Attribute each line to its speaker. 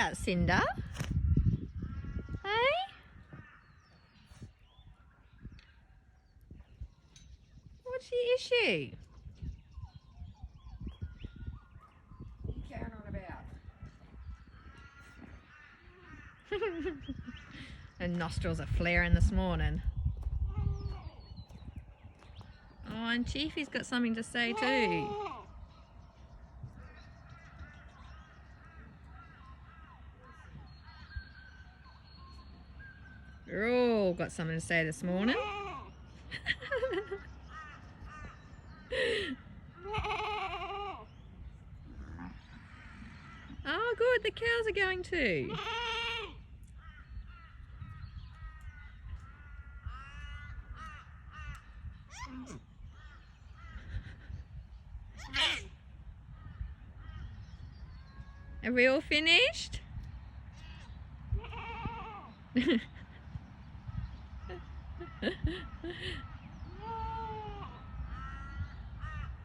Speaker 1: about, Cinder? Hey? What's the issue?
Speaker 2: What are you carrying on about?
Speaker 1: Her nostrils are flaring this morning. Oh, and Chiefy's got something to say too. We're all got something to say this morning. Oh, good. The cows are going too. Are we all finished?